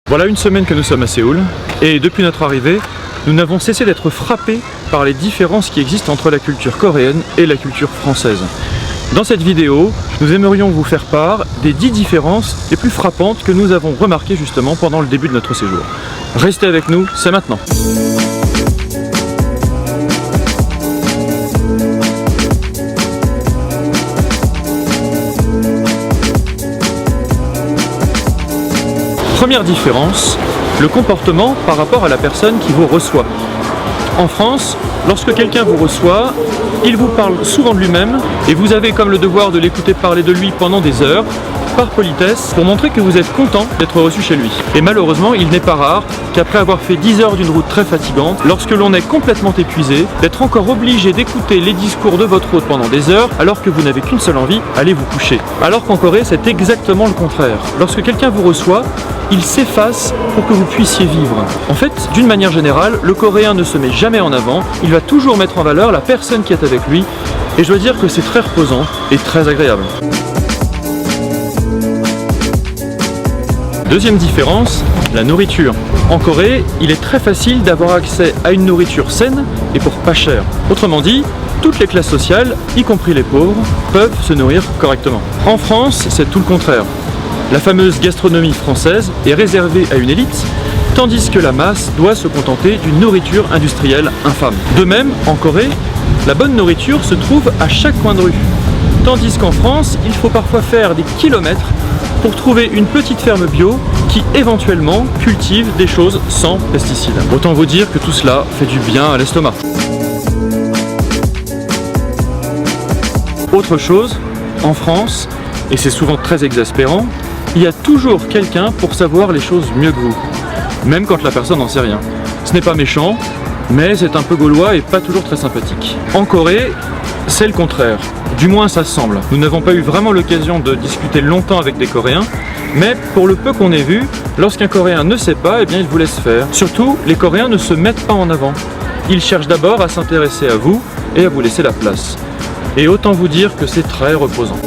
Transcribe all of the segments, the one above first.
Voilà une semaine que nous sommes à Séoul, et depuis notre arrivée, nous n'avons cessé d'être frappés par les différences qui existent entre la culture coréenne et la culture française. Dans cette vidéo, nous aimerions vous faire part des 10 différences les plus frappantes que nous avons remarquées justement pendant le début de notre séjour. Restez avec nous, c'est maintenant. Première différence, le comportement par rapport à la personne qui vous reçoit. En France, lorsque quelqu'un vous reçoit, il vous parle souvent de lui-même et vous avez comme le devoir de l'écouter parler de lui pendant des heures, par politesse, pour montrer que vous êtes content d'être reçu chez lui. Et malheureusement, il n'est pas rare qu'après avoir fait 10 heures d'une route très fatigante, lorsque l'on est complètement épuisé, d'être encore obligé d'écouter les discours de votre hôte pendant des heures, alors que vous n'avez qu'une seule envie, allez vous coucher. Alors qu'en Corée, c'est exactement le contraire. Lorsque quelqu'un vous reçoit, il s'efface pour que vous puissiez vivre. En fait, d'une manière générale, le Coréen ne se met jamais en avant, il va toujours mettre en valeur la personne qui est avec lui, et je dois dire que c'est très reposant et très agréable. Deuxième différence, la nourriture. En Corée, il est très facile d'avoir accès à une nourriture saine et pour pas cher. Autrement dit, toutes les classes sociales, y compris les pauvres, peuvent se nourrir correctement. En France, c'est tout le contraire. La fameuse gastronomie française est réservée à une élite, tandis que la masse doit se contenter d'une nourriture industrielle infâme. De même, en Corée, la bonne nourriture se trouve à chaque coin de rue, tandis qu'en France, il faut parfois faire des kilomètres pour trouver une petite ferme bio qui éventuellement cultive des choses sans pesticides. Autant vous dire que tout cela fait du bien à l'estomac. Autre chose, en France, et c'est souvent très exaspérant, il y a toujours quelqu'un pour savoir les choses mieux que vous, même quand la personne n'en sait rien. Ce n'est pas méchant, mais c'est un peu gaulois et pas toujours très sympathique. En Corée, c'est le contraire. Du moins ça semble. Nous n'avons pas eu vraiment l'occasion de discuter longtemps avec des Coréens, mais pour le peu qu'on ait vu, lorsqu'un Coréen ne sait pas, eh bien il vous laisse faire. Surtout, les Coréens ne se mettent pas en avant. Ils cherchent d'abord à s'intéresser à vous et à vous laisser la place. Et autant vous dire que c'est très reposant.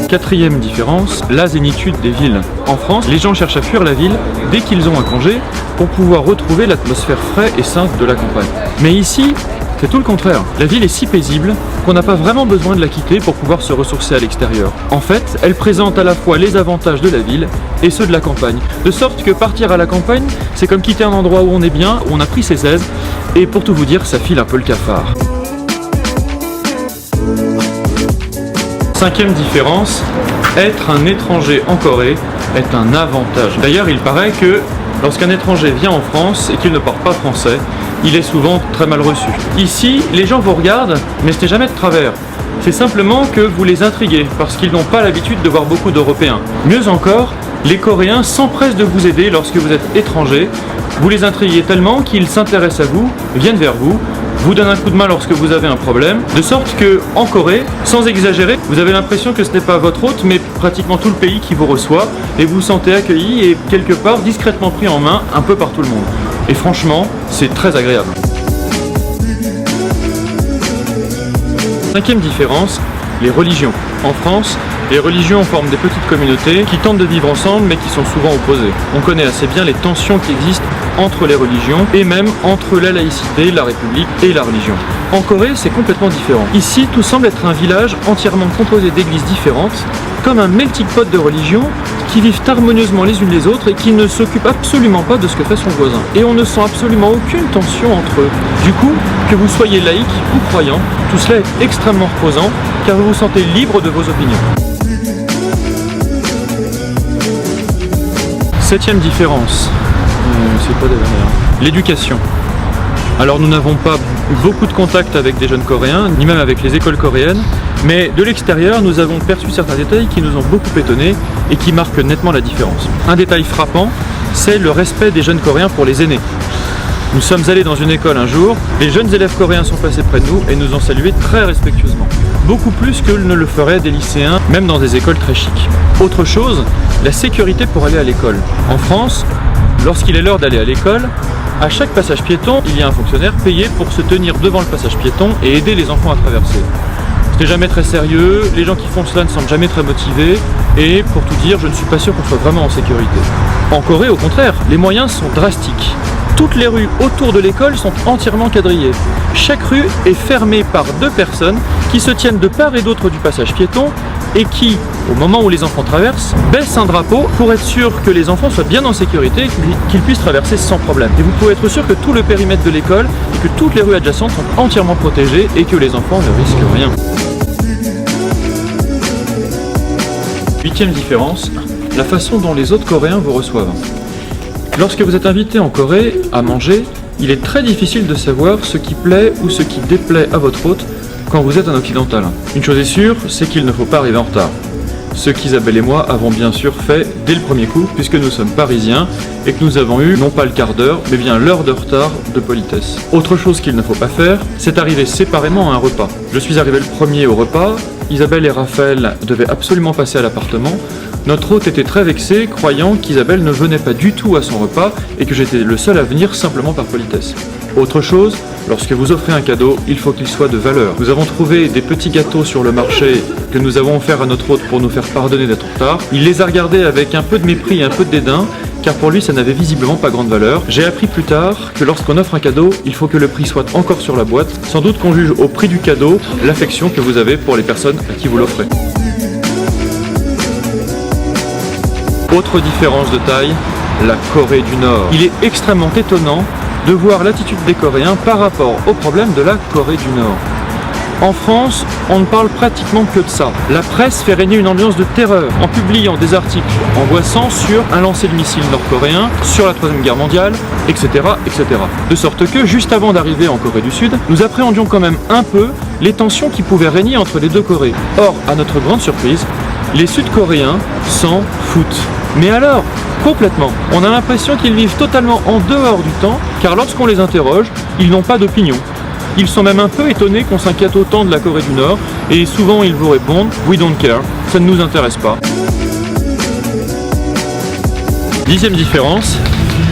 Quatrième différence, la zénitude des villes. En France, les gens cherchent à fuir la ville dès qu'ils ont un congé pour pouvoir retrouver l'atmosphère fraîche et sainte de la campagne. Mais ici, c'est tout le contraire. La ville est si paisible qu'on n'a pas vraiment besoin de la quitter pour pouvoir se ressourcer à l'extérieur. En fait, elle présente à la fois les avantages de la ville et ceux de la campagne. De sorte que partir à la campagne, c'est comme quitter un endroit où on est bien, où on a pris ses aises, et pour tout vous dire, ça file un peu le cafard. Cinquième différence, être un étranger en Corée est un avantage. D'ailleurs, il paraît que lorsqu'un étranger vient en France et qu'il ne parle pas français, il est souvent très mal reçu. Ici, les gens vous regardent, mais ce n'est jamais de travers. C'est simplement que vous les intriguez, parce qu'ils n'ont pas l'habitude de voir beaucoup d'Européens. Mieux encore, les Coréens s'empressent de vous aider lorsque vous êtes étranger. Vous les intriguez tellement qu'ils s'intéressent à vous, viennent vers vous, vous donnent un coup de main lorsque vous avez un problème, de sorte que, en Corée, sans exagérer, vous avez l'impression que ce n'est pas votre hôte, mais pratiquement tout le pays qui vous reçoit, et vous vous sentez accueilli et quelque part discrètement pris en main un peu par tout le monde. Et franchement, c'est très agréable. Cinquième différence, les religions. En France, les religions forment des petites communautés qui tentent de vivre ensemble mais qui sont souvent opposées. On connaît assez bien les tensions qui existent entre les religions et même entre la laïcité, la République et la religion. En Corée, c'est complètement différent. Ici, tout semble être un village entièrement composé d'églises différentes, comme un melting pot de religions qui vivent harmonieusement les unes les autres et qui ne s'occupent absolument pas de ce que fait son voisin. Et on ne sent absolument aucune tension entre eux. Du coup, que vous soyez laïque ou croyant, tout cela est extrêmement reposant car vous vous sentez libre de vos opinions. Septième différence, c'est quoi derrière ? L'éducation. Alors nous n'avons pas beaucoup de contact avec des jeunes Coréens, ni même avec les écoles coréennes, mais de l'extérieur nous avons perçu certains détails qui nous ont beaucoup étonnés et qui marquent nettement la différence. Un détail frappant, c'est le respect des jeunes Coréens pour les aînés. Nous sommes allés dans une école un jour, les jeunes élèves coréens sont passés près de nous et nous ont salués très respectueusement. Beaucoup plus que ne le feraient des lycéens, même dans des écoles très chics. Autre chose, la sécurité pour aller à l'école. En France, lorsqu'il est l'heure d'aller à l'école, à chaque passage piéton, il y a un fonctionnaire payé pour se tenir devant le passage piéton et aider les enfants à traverser. Ce n'est jamais très sérieux, les gens qui font cela ne semblent jamais très motivés, et pour tout dire, je ne suis pas sûr qu'on soit vraiment en sécurité. En Corée, au contraire, les moyens sont drastiques. Toutes les rues autour de l'école sont entièrement quadrillées. Chaque rue est fermée par 2 personnes qui se tiennent de part et d'autre du passage piéton et qui, au moment où les enfants traversent, baissent un drapeau pour être sûr que les enfants soient bien en sécurité et qu'ils puissent traverser sans problème. Et vous pouvez être sûr que tout le périmètre de l'école et que toutes les rues adjacentes sont entièrement protégées et que les enfants ne risquent rien. 8e différence, la façon dont les autres Coréens vous reçoivent. Lorsque vous êtes invité en Corée à manger, il est très difficile de savoir ce qui plaît ou ce qui déplaît à votre hôte quand vous êtes un occidental. Une chose est sûre, c'est qu'il ne faut pas arriver en retard. Ce qu'Isabelle et moi avons bien sûr fait dès le premier coup, puisque nous sommes parisiens et que nous avons eu non pas le quart d'heure, mais bien l'heure de retard de politesse. Autre chose qu'il ne faut pas faire, c'est arriver séparément à un repas. Je suis arrivé le premier au repas, Isabelle et Raphaël devaient absolument passer à l'appartement. Notre hôte était très vexé, croyant qu'Isabelle ne venait pas du tout à son repas et que j'étais le seul à venir simplement par politesse. Autre chose, lorsque vous offrez un cadeau, il faut qu'il soit de valeur. Nous avons trouvé des petits gâteaux sur le marché que nous avons offerts à notre hôte pour nous faire pardonner d'être en retard. Il les a regardés avec un peu de mépris et un peu de dédain, car pour lui ça n'avait visiblement pas grande valeur. J'ai appris plus tard que lorsqu'on offre un cadeau, il faut que le prix soit encore sur la boîte, sans doute qu'on juge au prix du cadeau l'affection que vous avez pour les personnes à qui vous l'offrez. Autre différence de taille, la Corée du Nord. Il est extrêmement étonnant de voir l'attitude des Coréens par rapport aux problèmes de la Corée du Nord. En France, on ne parle pratiquement que de ça. La presse fait régner une ambiance de terreur en publiant des articles angoissants sur un lancer de missiles nord-coréen, sur la Troisième Guerre mondiale, etc., etc. De sorte que, juste avant d'arriver en Corée du Sud, nous appréhendions quand même un peu les tensions qui pouvaient régner entre les 2 Corées. Or, à notre grande surprise, les Sud-Coréens s'en foutent. Mais alors, complètement. On a l'impression qu'ils vivent totalement en dehors du temps, car lorsqu'on les interroge, ils n'ont pas d'opinion. Ils sont même un peu étonnés qu'on s'inquiète autant de la Corée du Nord, et souvent ils vous répondent « We don't care, ça ne nous intéresse pas ». 10e différence,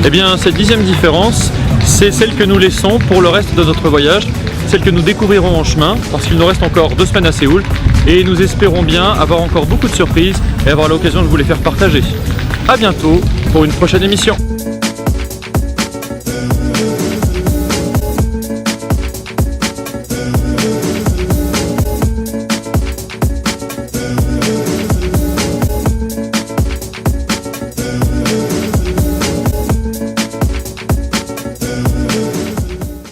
eh bien cette 10e différence, c'est celle que nous laissons pour le reste de notre voyage, celle que nous découvrirons en chemin, parce qu'il nous reste encore 2 semaines à Séoul, et nous espérons bien avoir encore beaucoup de surprises et avoir l'occasion de vous les faire partager. A bientôt pour une prochaine émission.